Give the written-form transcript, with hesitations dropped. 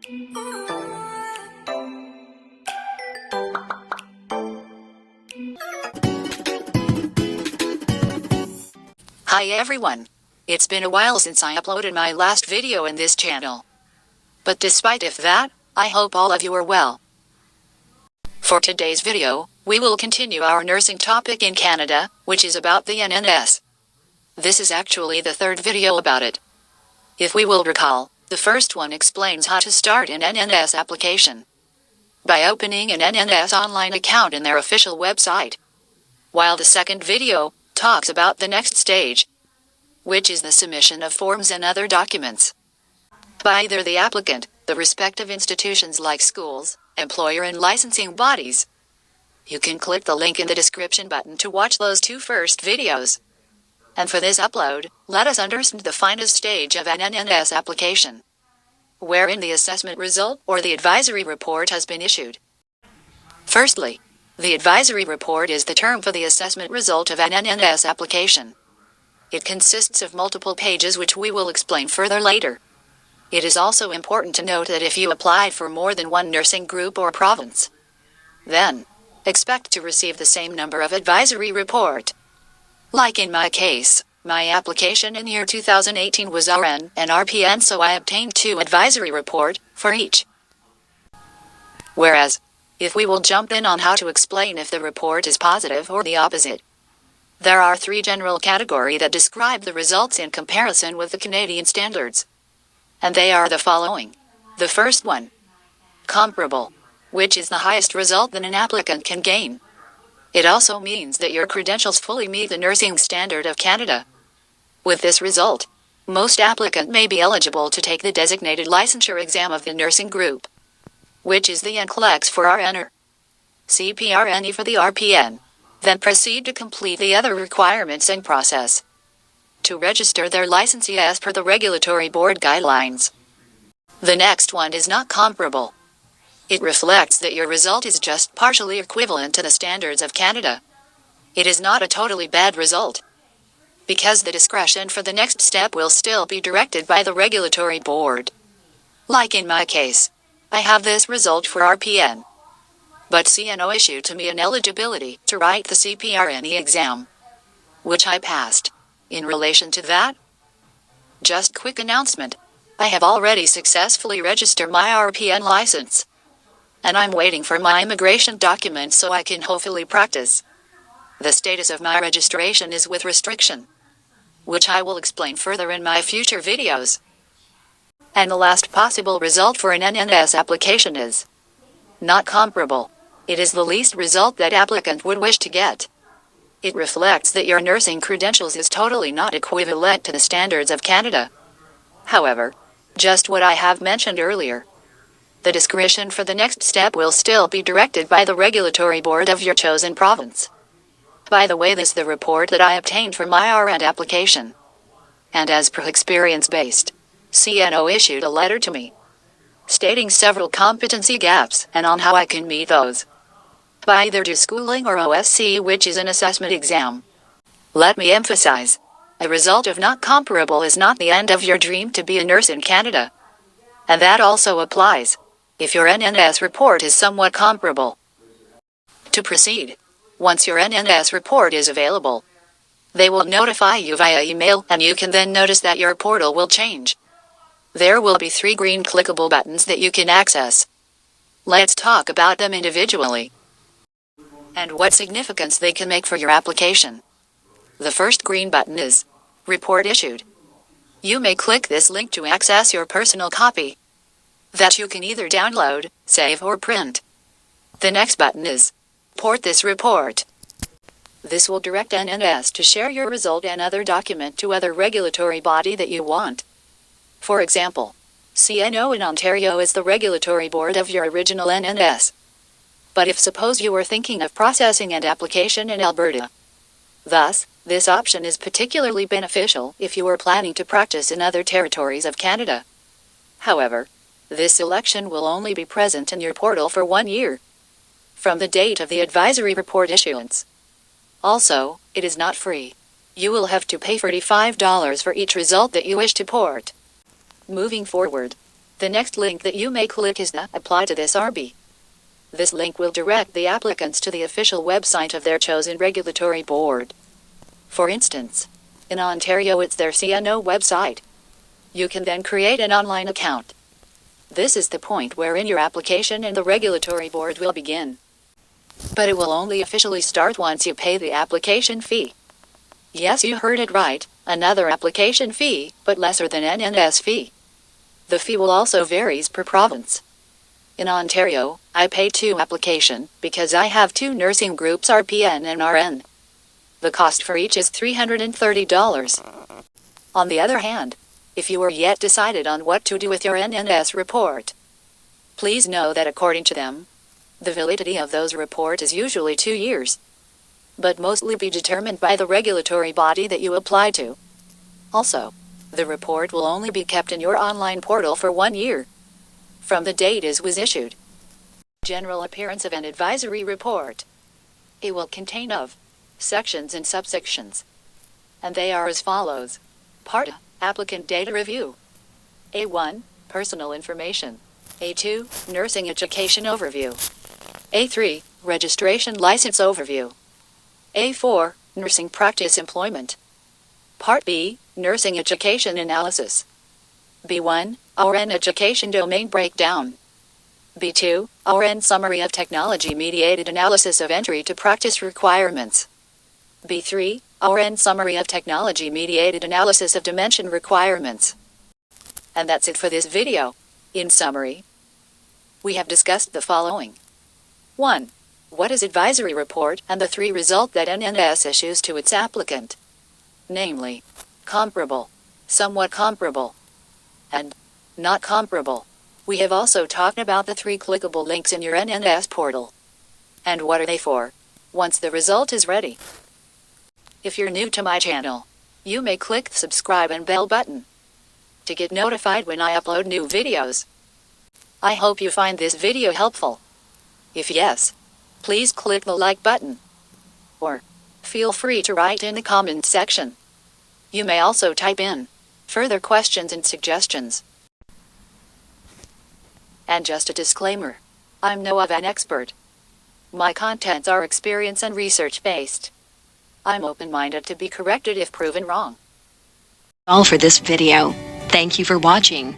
Hi everyone. It's been a while since I uploaded my last video in this channel. But despite of that, I hope all of you are well. For today's video, we will continue our nursing topic in Canada, which is about the NNAS. This is actually the third video about it. If we will recall, the first one explains how to start an NNAS application by opening an NNAS online account in their official website, while the second video talks about the next stage, which is the submission of forms and other documents by either the applicant, the respective institutions like schools, employer and licensing bodies. You can click the link in the description button to watch those two first videos. And for this upload, let us understand the finest stage of an NNAS application, wherein the assessment result or the advisory report has been issued. Firstly, the advisory report is the term for the assessment result of an NNAS application. It consists of multiple pages which we will explain further later. It is also important to note that if you applied for more than one nursing group or province, then expect to receive the same number of advisory report. Like in my case, my application in year 2018 was RN and RPN, so I obtained 2 advisory report for each. Whereas, if we will jump in on how to explain if the report is positive or the opposite, there are 3 general categories that describe the results in comparison with the Canadian standards. And they are the following. The first one, comparable, which is the highest result that an applicant can gain. It also means that your credentials fully meet the nursing standard of Canada. With this result, most applicant may be eligible to take the designated licensure exam of the nursing group, which is the NCLEX for RN or CPRNE for the RPN. Then proceed to complete the other requirements and process to register their licensee as per the regulatory board guidelines. The next one is not comparable. It reflects that your result is just partially equivalent to the standards of Canada. It is not a totally bad result, because the discretion for the next step will still be directed by the regulatory board. Like in my case, I have this result for RPN, but CNO issued to me an eligibility to write the CPRNE exam, which I passed. In relation to that, just quick announcement, I have already successfully registered my RPN license, and I'm waiting for my immigration documents so I can hopefully practice. The status of my registration is with restriction, which I will explain further in my future videos. And the last possible result for an NNAS application is not comparable. It is the least result that applicant would wish to get. It reflects that your nursing credentials is totally not equivalent to the standards of Canada. However, just what I have mentioned earlier, the discretion for the next step will still be directed by the regulatory board of your chosen province. By the way, this is the report that I obtained for my RN application. And as per experience-based, CNO issued a letter to me, stating several competency gaps and on how I can meet those by either do schooling or OSC, which is an assessment exam. Let me emphasize, a result of not comparable is not the end of your dream to be a nurse in Canada. And that also applies if your NNAS report is somewhat comparable. To proceed, once your NNAS report is available, they will notify you via email, and you can then notice that your portal will change. There will be 3 green clickable buttons that you can access. Let's talk about them individually and what significance they can make for your application. The first green button is Report Issued. You may click this link to access your personal copy that you can either download, save or print. The next button is Port this report. This will direct NNAS to share your result and other document to other regulatory body that you want. For example, CNO in Ontario is the regulatory board of your original NNAS. But if suppose you were thinking of processing an application in Alberta, thus, this option is particularly beneficial if you are planning to practice in other territories of Canada. However, this selection will only be present in your portal for 1 year, from the date of the advisory report issuance. Also, it is not free. You will have to pay $45 for each result that you wish to port. Moving forward, The next link that you may click is the Apply to this RB. This link will direct the applicants to the official website of their chosen regulatory board. For instance, in Ontario it's their CNO website. You can then create an online account. This is the point wherein your application in the regulatory board will begin. But it will only officially start once you pay the application fee. Yes, you heard it right, another application fee, but lesser than NNAS fee. The fee will also varies per province. In Ontario, I pay 2 application because I have 2 nursing groups RPN and RN. The cost for each is $330. On the other hand, if you are yet decided on what to do with your NNAS report, please know that according to them, the validity of those report is usually 2 years, but mostly be determined by the regulatory body that you apply to. Also, the report will only be kept in your online portal for 1 year, from the date it was issued. General appearance of an advisory report. It will contain of sections and subsections, and they are as follows. Part A, Applicant Data Review. A1, Personal Information. A2, Nursing Education Overview. A3, Registration License Overview. A4, Nursing Practice Employment. Part B, Nursing Education Analysis. B1, RN Education Domain Breakdown. B2, RN Summary of Technology-Mediated Analysis of Entry to Practice Requirements. B3, RN Summary of Technology-Mediated Analysis of Dimension Requirements. And that's it for this video. In summary, we have discussed the following. 1. What is advisory report and the 3 result that NNAS issues to its applicant? Namely, comparable, somewhat comparable, and not comparable. We have also talked about the 3 clickable links in your NNAS portal. And what are they for? Once the result is ready. If you're new to my channel, you may click the subscribe and bell button to get notified when I upload new videos. I hope you find this video helpful. If yes, please click the like button. Or, feel free to write in the comment section. You may also type in further questions and suggestions. And just a disclaimer, I'm no of an expert. My contents are experience and research based. I'm open-minded to be corrected if proven wrong. All for this video. Thank you for watching.